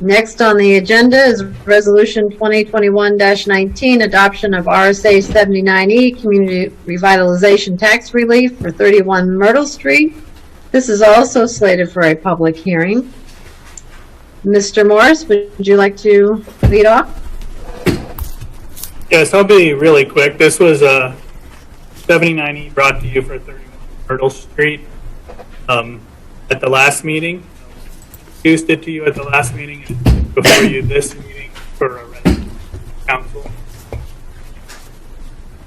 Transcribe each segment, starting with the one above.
Next on the agenda is Resolution 2021-19, adoption of RSA 79E, Community Revitalization Tax Relief for 31 Myrtle Street. This is also slated for a public hearing. Mr. Morris, would you like to lead off? Yes, I'll be really quick. This was a 79E brought to you for 31 Myrtle Street at the last meeting. Introduced it to you at the last meeting and before you this meeting for a resolution council.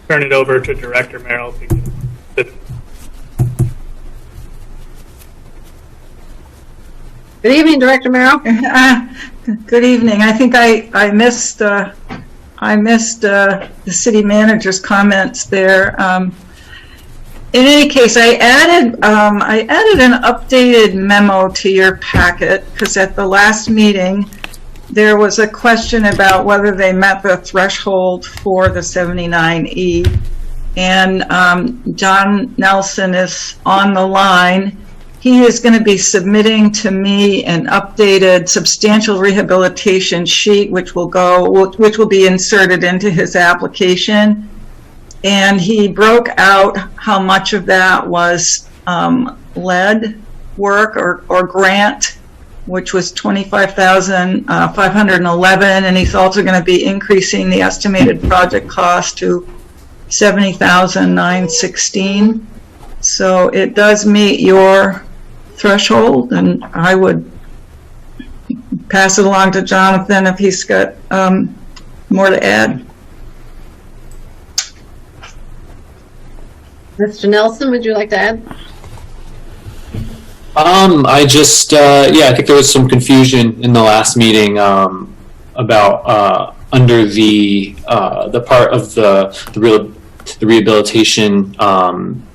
Turn it over to Director Merrill to get it. Good evening, Director Merrill. Good evening. I think I missed the city manager's comments there. In any case, I added an updated memo to your packet because at the last meeting there was a question about whether they met the threshold for the 79E, and John Nelson is on the line. He is going to be submitting to me an updated substantial rehabilitation sheet, which will be inserted into his application. And he broke out how much of that was lead work or grant, which was $25,511, and he's also going to be increasing the estimated project cost to $70,916. So it does meet your threshold, and I would pass it along to Jonathan if he's got more to add. Mr. Nelson, would you like to add? I just, I think there was some confusion in the last meeting about under the part of the rehabilitation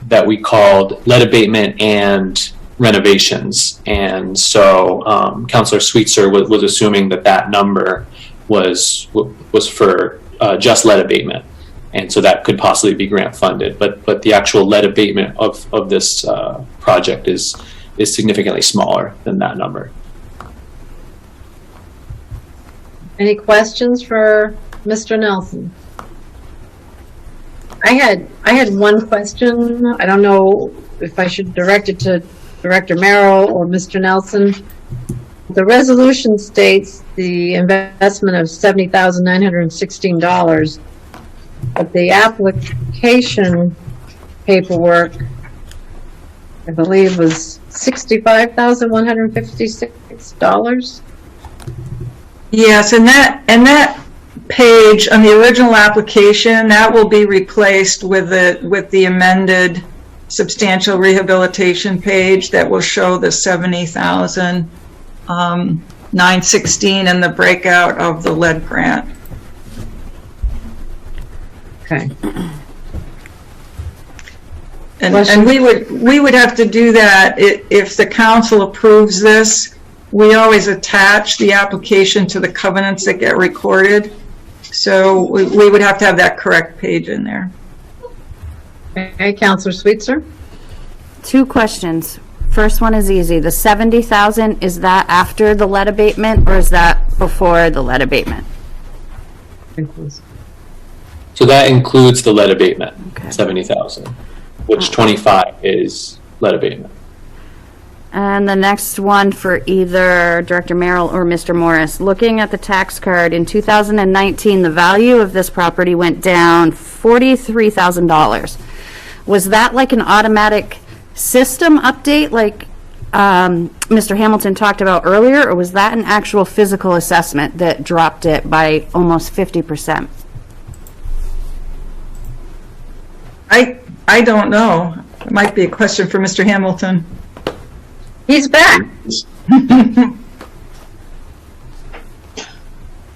that we called lead abatement and renovations, and so Councilor Sweetser was assuming that number was for just lead abatement. And so that could possibly be grant funded, but the actual lead abatement of this project is significantly smaller than that number. Any questions for Mr. Nelson? I had one question. I don't know if I should direct it to Director Merrill or Mr. Nelson. The resolution states the investment of $70,916. But the application paperwork, I believe, was $65,156. Yes, and that page on the original application, that will be replaced with the amended substantial rehabilitation page that will show the $70,916 and the breakout of the lead grant. Okay. And we would have to do that if the council approves this. We always attach the application to the covenants that get recorded, so we would have to have that correct page in there. Okay, Councilor Sweetser. 2 questions. First one is easy. The $70,000, is that after the lead abatement or is that before the lead abatement? So that includes the lead abatement, Okay. 70,000, which 25 is lead abatement. And the next one for either Director Merrill or Mr. Morris. Looking at the tax card, in 2019, the value of this property went down $43,000. Was that like an automatic system update like Mr. Hamilton talked about earlier, or was that an actual physical assessment that dropped it by almost 50%? I don't know. It might be a question for Mr. Hamilton. He's back.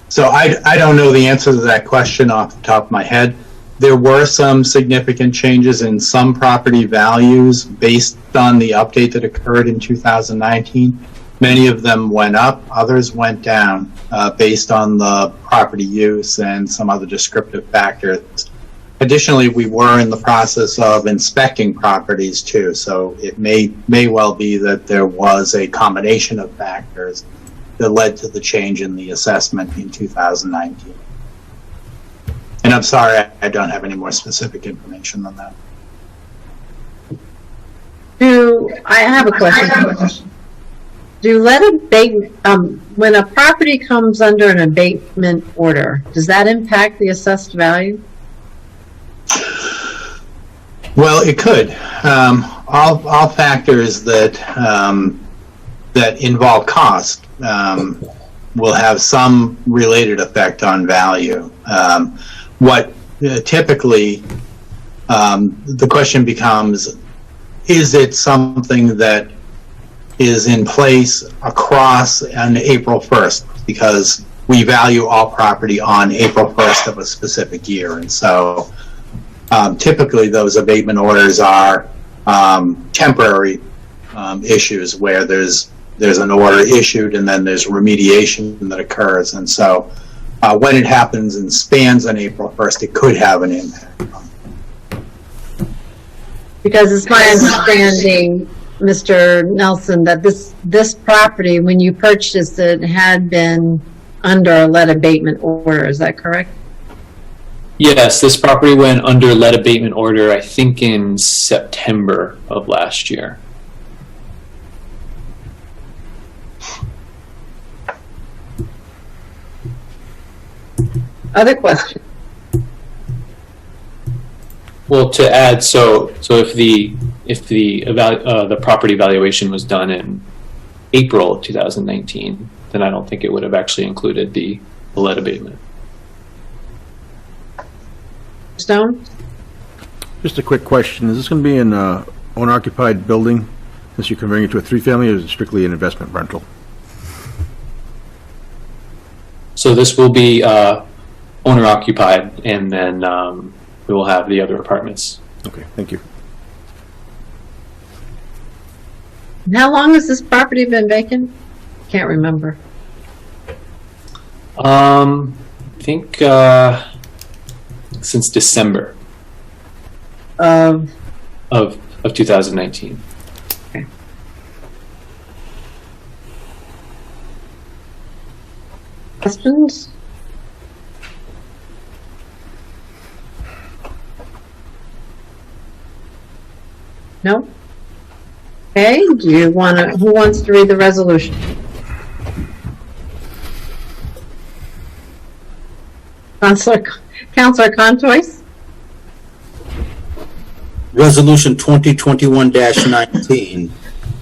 So I don't know the answer to that question off the top of my head. There were some significant changes in some property values based on the update that occurred in 2019. Many of them went up, others went down based on the property use and some other descriptive factors. Additionally, we were in the process of inspecting properties too, so it may well be that there was a combination of factors that led to the change in the assessment in 2019. And I'm sorry, I don't have any more specific information than that. I have a question. When a property comes under an abatement order, does that impact the assessed value? Well, it could. All factors that that involve cost will have some related effect on value. What typically the question becomes: is it something that is in place across on April 1st? Because we value all property on April 1st of a specific year, and so typically those abatement orders are temporary issues where there's an order issued and then there's remediation that occurs, and so when it happens and spans on April 1st, it could have an impact. Because it's my understanding, Mr. Nelson, that this property, when you purchased it, had been under a lead abatement order. Is that correct? Yes, this property went under lead abatement order, I think in September of last year. Other questions? Well, to add, so if the property valuation was done in April of 2019, then I don't think it would have actually included the lead abatement. Stone? Just a quick question. Is this going to be an owner-occupied building since you're converting it to a three-family, or is it strictly an investment rental? So this will be owner-occupied, and then we will have the other apartments. Okay, thank you. And how long has this property been vacant? Can't remember. I think since December Of of 2019. questions? No? Okay, who wants to read the resolution? Counselor Contois? Resolution 2021-19,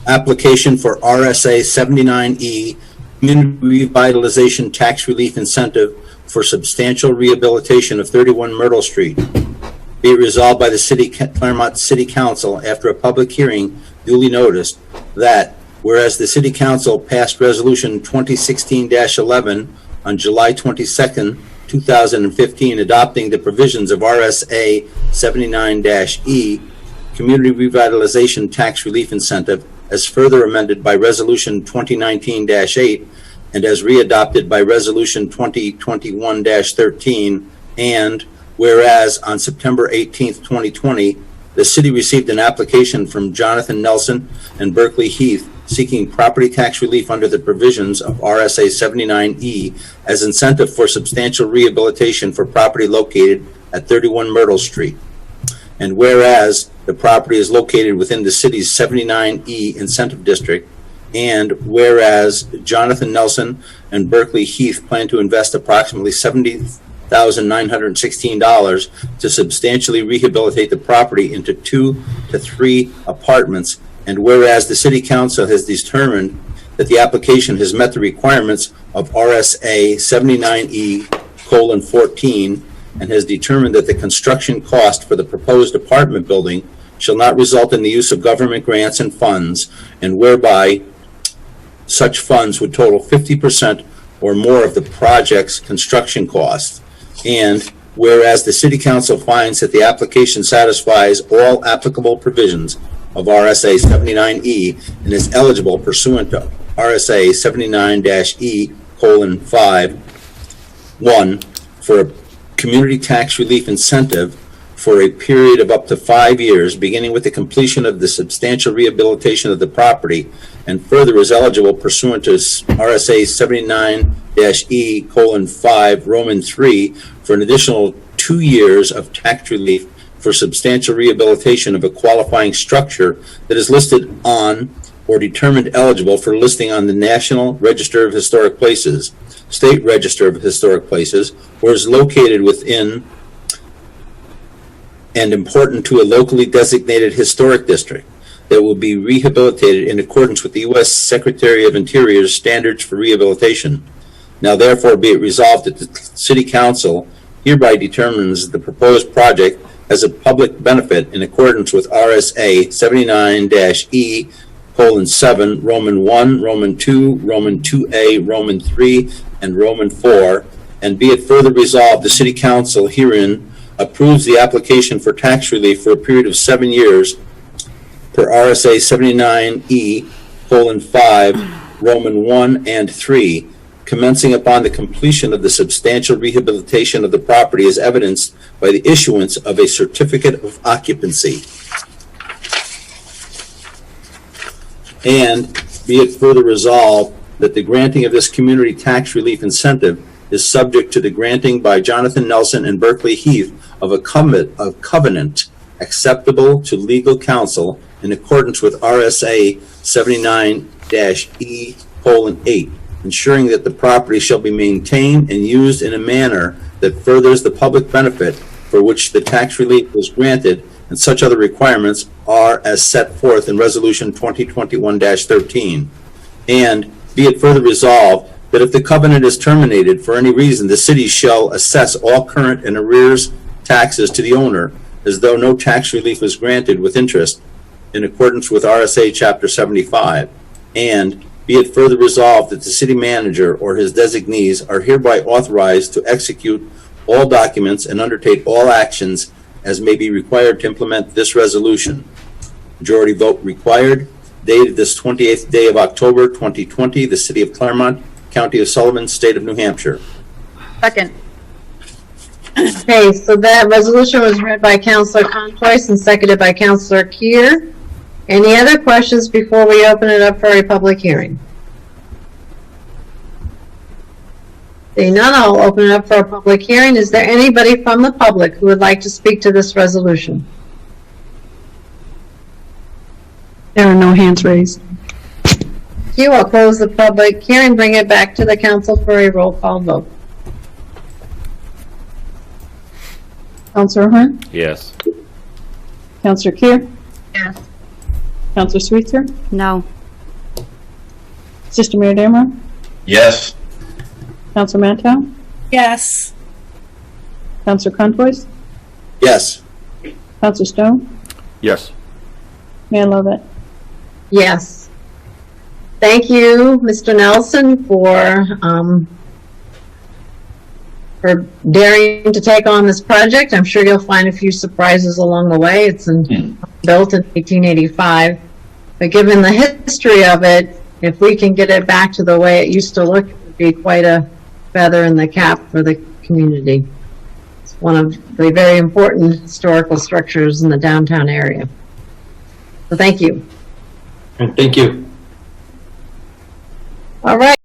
application for RSA 79E, Community Revitalization Tax Relief Incentive for substantial rehabilitation of 31 Myrtle Street. Be it resolved by the Claremont City Council after a public hearing duly noticed that, whereas the City Council passed Resolution 2016-11 on July 22nd, 2015, adopting the provisions of RSA 79-E, Community Revitalization Tax Relief Incentive, as further amended by Resolution 2019-8 and as readopted by Resolution 2021-13, and whereas on September 18th, 2020, the city received an application from Jonathan Nelson and Berkeley Heath seeking property tax relief under the provisions of RSA 79E as incentive for substantial rehabilitation for property located at 31 Myrtle Street. And whereas the property is located within the city's 79E incentive district, and whereas Jonathan Nelson and Berkeley Heath plan to invest approximately $70,916 to substantially rehabilitate the property into 2 to 3 apartments, and whereas the City Council has determined that the application has met the requirements of RSA 79E:14 and has determined that the construction cost for the proposed apartment building shall not result in the use of government grants and funds, and whereby such funds would total 50% or more of the project's construction costs. And whereas the City Council finds that the application satisfies all applicable provisions of RSA 79E and is eligible pursuant to RSA 79-E:5, 1, for a community tax relief incentive for a period of up to 5 years, beginning with the completion of the substantial rehabilitation of the property, and further is eligible pursuant to RSA 79-E:5, Roman 3, for an additional 2 years of tax relief for substantial rehabilitation of a qualifying structure that is listed on or determined eligible for listing on the National Register of Historic Places, State Register of Historic Places, or is located within and important to a locally designated historic district that will be rehabilitated in accordance with the U.S. Secretary of Interior's standards for rehabilitation. Now therefore be it resolved that the City Council hereby determines the proposed project as a public benefit in accordance with RSA 79-E:7, Roman 1, Roman 2, Roman 2A, Roman 3, and Roman 4, and be it further resolved, the City Council herein approves the application for tax relief for a period of 7 years per RSA 79-E:5, Roman 1 and 3, commencing upon the completion of the substantial rehabilitation of the property as evidenced by the issuance of a certificate of occupancy. And be it further resolved that the granting of this community tax relief incentive is subject to the granting by Jonathan Nelson and Berkeley Heath of a covenant acceptable to legal counsel in accordance with RSA 79-E:8, ensuring that the property shall be maintained and used in a manner that furthers the public benefit for which the tax relief was granted, and such other requirements are as set forth in Resolution 2021-13. And be it further resolved that if the covenant is terminated for any reason, the city shall assess all current and arrears taxes to the owner as though no tax relief was granted with interest in accordance with RSA Chapter 75. And be it further resolved that the city manager or his designees are hereby authorized to execute all documents and undertake all actions as may be required to implement this resolution. Majority vote required. Dated this 28th day of October 2020, the City of Claremont, County of Sullivan, State of New Hampshire. Second. Okay, so that resolution was read by Councilor Contois and seconded by Councilor Kier. Any other questions before we open it up for a public hearing? Seeing none, I'll open it up for a public hearing. Is there anybody from the public who would like to speak to this resolution? There are no hands raised. Thank you. I'll close the public hearing, bring it back to the council for a roll call vote. Counselor Ahern? Yes. Counselor Kier? Yes. Counselor Sweetser? No. Sister Mayor Dameron? Yes. Counselor Mantow? Yes. Counselor Contois? Yes. Counselor Stone? Yes. Mayor Lovett? Yes. Thank you, Mr. Nelson, for daring to take on this project. I'm sure you'll find a few surprises along the way. It's built in 1885, but given the history of it, if we can get it back to the way it used to look, it would be quite a feather in the cap for the community. It's one of the very important historical structures in the downtown area. So thank you. Thank you. All right.